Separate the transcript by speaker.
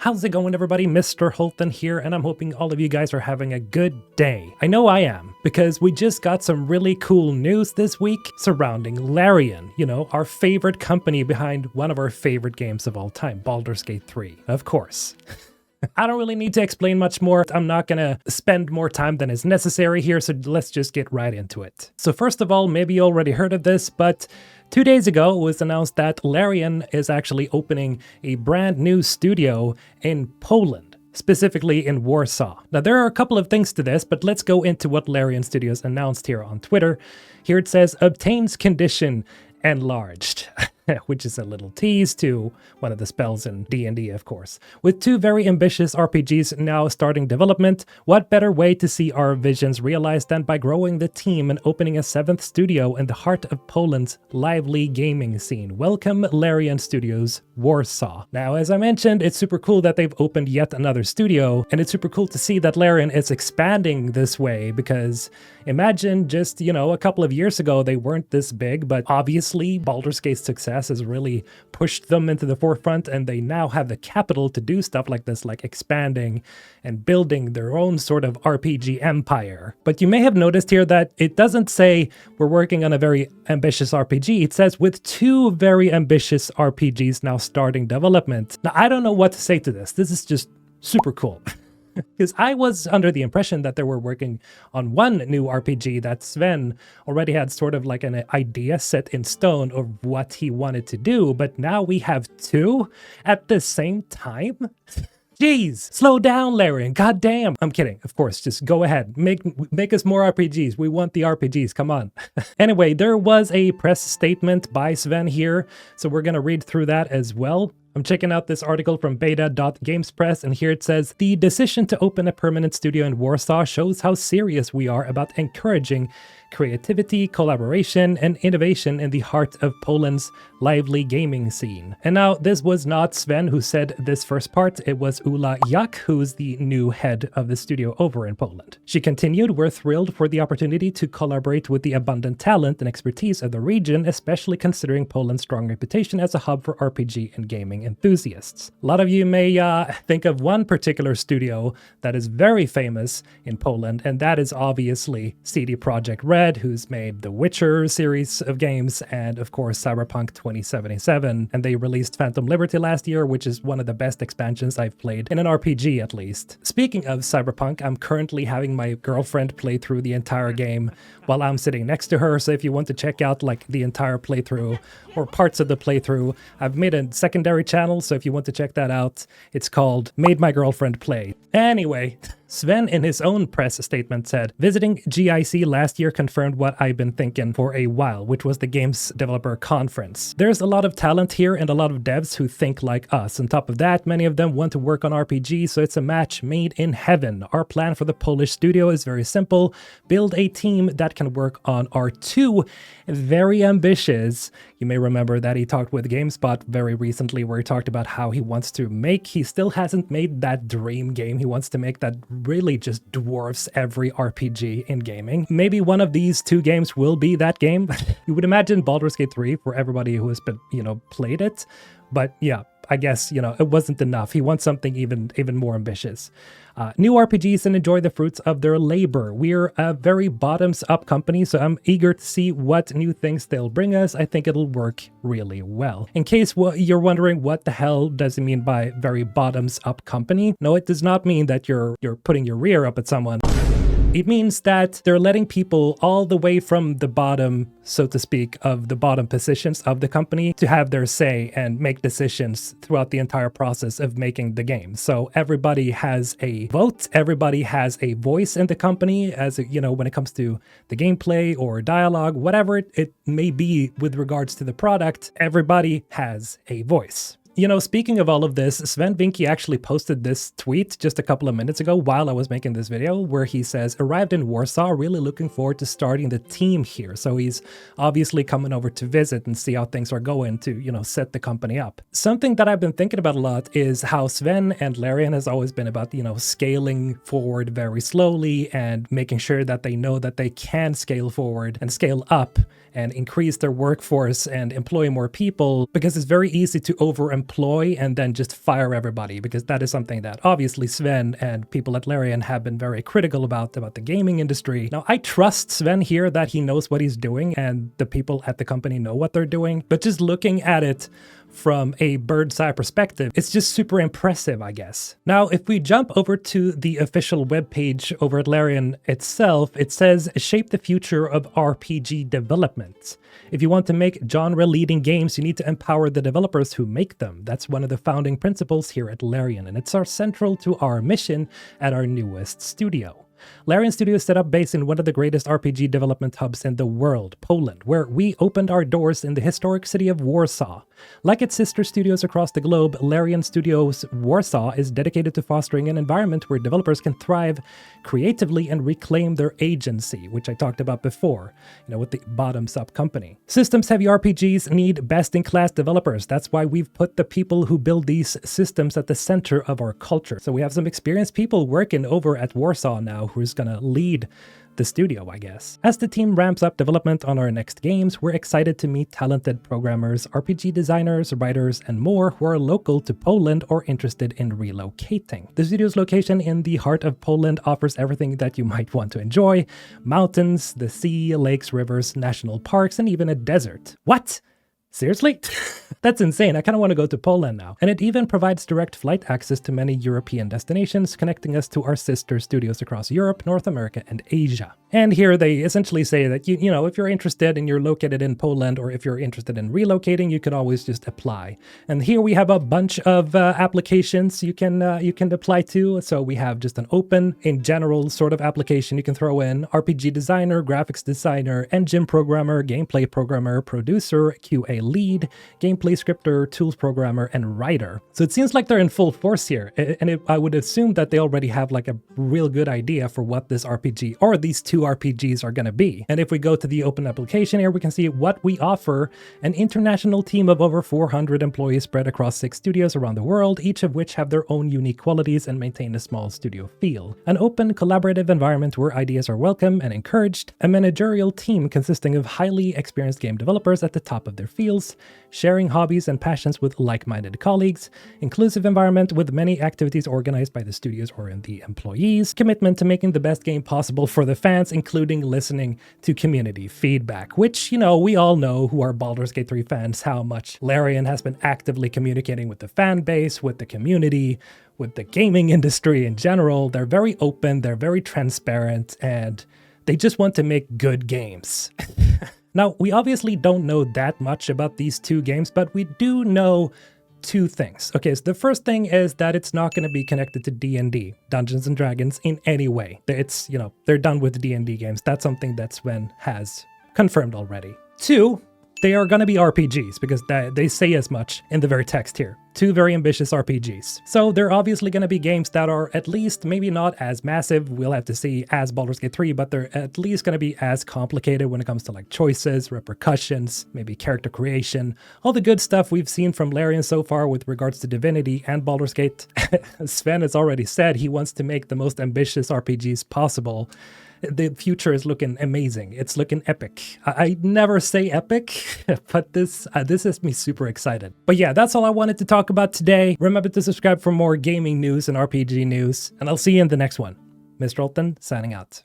Speaker 1: How's it going, everybody? Mr. Holton here, and I'm hoping all of you guys are having a good day. I know I am, because we just got some really cool news this week surrounding Larian, our favorite company behind one of our favorite games of all time, Baldur's Gate 3, of course. I don't really need to explain much more. I'm not gonna spend more time than is necessary here, so let's just get right into it. So first of all, maybe you already heard of this, but 2 days ago it was announced that Larian is actually opening a brand new studio in Poland, specifically in Warsaw. Now there are a couple of things to this, but let's go into what Larian Studios announced here on Twitter. Here it says, obtains condition enlarged. Which is a little tease to one of the spells in D&D, of course. With 2 very ambitious RPGs now starting development, what better way to see our visions realized than by growing the team and opening a 7th studio in the heart of Poland's lively gaming scene. Welcome, Larian Studios, Warsaw. Now, as I mentioned, it's super cool that they've opened yet another studio, and it's super cool to see that Larian is expanding this way, because imagine just, a couple of years ago, they weren't this big, but obviously Baldur's Gate's success has really pushed them into the forefront, and they now have the capital to do stuff like this, like expanding and building their own sort of RPG empire. But you may have noticed here that it doesn't say we're working on a very ambitious RPG. It says with 2 very ambitious RPGs now starting development. Now, I don't know what to say to this. This is just super cool. Because I was under the impression that they were working on one new RPG, that Sven already had sort of like an idea set in stone of what he wanted to do, but now we have 2 at the same time? Jeez, slow down, Larian, goddamn. I'm kidding, of course, just go ahead. Make us more RPGs. We want the RPGs, come on. Anyway, there was a press statement by Sven here, so we're gonna read through that as well. I'm checking out this article from beta.gamespress, and here it says, the decision to open a permanent studio in Warsaw shows how serious we are about encouraging creativity, collaboration, and innovation in the heart of Poland's lively gaming scene. And now, this was not Sven who said this first part, it was Ula Jak, who's the new head of the studio over in Poland. She continued, we're thrilled for the opportunity to collaborate with the abundant talent and expertise of the region, especially considering Poland's strong reputation as a hub for RPG and gaming enthusiasts. A lot of you may think of one particular studio that is very famous in Poland, and that is obviously CD Projekt Red, who's made the Witcher series of games and, of course, Cyberpunk 2077. And they released Phantom Liberty last year, which is one of the best expansions I've played in an RPG, at least. Speaking of Cyberpunk, I'm currently having my girlfriend play through the entire game while I'm sitting next to her, so if you want to check out like the entire playthrough or parts of the playthrough, I've made a secondary channel, so if you want to check that out, it's called Made My Girlfriend Play. Anyway, Sven in his own press statement said, visiting GIC last year confirmed what I've been thinking for a while, which was the games developer conference. There's a lot of talent here and a lot of devs who think like us. On top of that, many of them want to work on RPGs, so it's a match made in heaven. Our plan for the Polish studio is very simple. Build a team that can work on our 2 very ambitious. You may remember that he talked with GameSpot very recently where he talked about how he wants to make, he still hasn't made that dream game. He wants to make that really just dwarfs every RPG in gaming. Maybe one of these 2 games will be that game. You would imagine Baldur's Gate 3 for everybody who has been, played it. But yeah, I guess, it wasn't enough. He wants something even more ambitious. New RPGs and enjoy the fruits of their labor. We're a very bottoms-up company, so I'm eager to see what new things they'll bring us. I think it'll work really well. In case you're wondering what the hell does it mean by very bottoms-up company? No, it does not mean that you're putting your rear up at someone. It means that they're letting people all the way from the bottom, so to speak, of the bottom positions of the company to have their say and make decisions throughout the entire process of making the game. So everybody has a vote, everybody has a voice in the company as, when it comes to the gameplay or dialogue, whatever it may be with regards to the product, everybody has a voice. Speaking of all of this, Sven Vinky actually posted this tweet just a couple of minutes ago while I was making this video, where he says, arrived in Warsaw, really looking forward to starting the team here. So he's obviously coming over to visit and see how things are going to, set the company up. Something that I've been thinking about a lot is how Sven and Larian has always been about, scaling forward very slowly and making sure that they know that they can scale forward and scale up and increase their workforce and employ more people, because it's very easy to overemploy and then just fire everybody, because that is something that obviously Sven and people at Larian have been very critical about the gaming industry. Now, I trust Sven here that he knows what he's doing and the people at the company know what they're doing, but just looking at it from a bird's eye perspective, it's just super impressive, I guess. Now, if we jump over to the official webpage over at Larian itself, it says, shape the future of RPG development. If you want to make genre-leading games, you need to empower the developers who make them. That's one of the founding principles here at Larian, and it's central to our mission at our newest studio. Larian Studios set up base in one of the greatest RPG development hubs in the world, Poland, where we opened our doors in the historic city of Warsaw. Like its sister studios across the globe, Larian Studios Warsaw is dedicated to fostering an environment where developers can thrive creatively and reclaim their agency, which I talked about before, with the bottoms-up company. Systems-heavy RPGs need best-in-class developers. That's why we've put the people who build these systems at the center of our culture. So we have some experienced people working over at Warsaw now who's gonna lead the studio, I guess. As the team ramps up development on our next games, we're excited to meet talented programmers, RPG designers, writers, and more who are local to Poland or interested in relocating. The studio's location in the heart of Poland offers everything that you might want to enjoy: mountains, the sea, lakes, rivers, national parks, and even a desert. What? Seriously? That's insane. I kind of want to go to Poland now. And it even provides direct flight access to many European destinations, connecting us to our sister studios across Europe, North America, and Asia. And here they essentially say that, you know, if you're interested and you're located in Poland, or if you're interested in relocating, you can always just apply. And here we have a bunch of applications you can apply to. So we have just an open, in general sort of application you can throw in: RPG designer, graphics designer, engine programmer, gameplay programmer, producer, QA lead, gameplay scripter, tools programmer, and writer. So it seems like they're in full force here. And I would assume that they already have like a real good idea for what this RPG, or these two RPGs, are going to be. And if we go to the open application here, we can see what we offer: an international team of over 400 employees spread across 6 studios around the world, each of which have their own unique qualities and maintain a small studio feel. An open, collaborative environment where ideas are welcome and encouraged. A managerial team consisting of highly experienced game developers at the top of their fields, sharing hobbies and passions with like-minded colleagues. Inclusive environment with many activities organized by the studios or the employees. Commitment to making the best game possible for the fans, including listening to community feedback, which, you know, we all know who are Baldur's Gate 3 fans, how much Larian has been actively communicating with the fan base, with the community, with the gaming industry in general. They're very open, they're very transparent, and they just want to make good games. Now, we obviously don't know that much about these two games, but we do know two things. Okay, so the first thing is that it's not going to be connected to D&D, Dungeons and Dragons, in any way. It's, you know, they're done with the D&D games. That's something that Sven has confirmed already. 2, they are going to be RPGs, because they say as much in the very text here. 2 very ambitious RPGs. So they're obviously going to be games that are at least maybe not as massive, we'll have to see, as Baldur's Gate 3, but they're at least going to be as complicated when it comes to like choices, repercussions, maybe character creation, all the good stuff we've seen from Larian so far with regards to Divinity and Baldur's Gate. Sven has already said he wants to make the most ambitious RPGs possible. The future is looking amazing. It's looking epic. I never say epic, but this has me super excited. But yeah, that's all I wanted to talk about today. Remember to subscribe for more gaming news and RPG news, and I'll see you in the next one. Mr. Alton, signing out.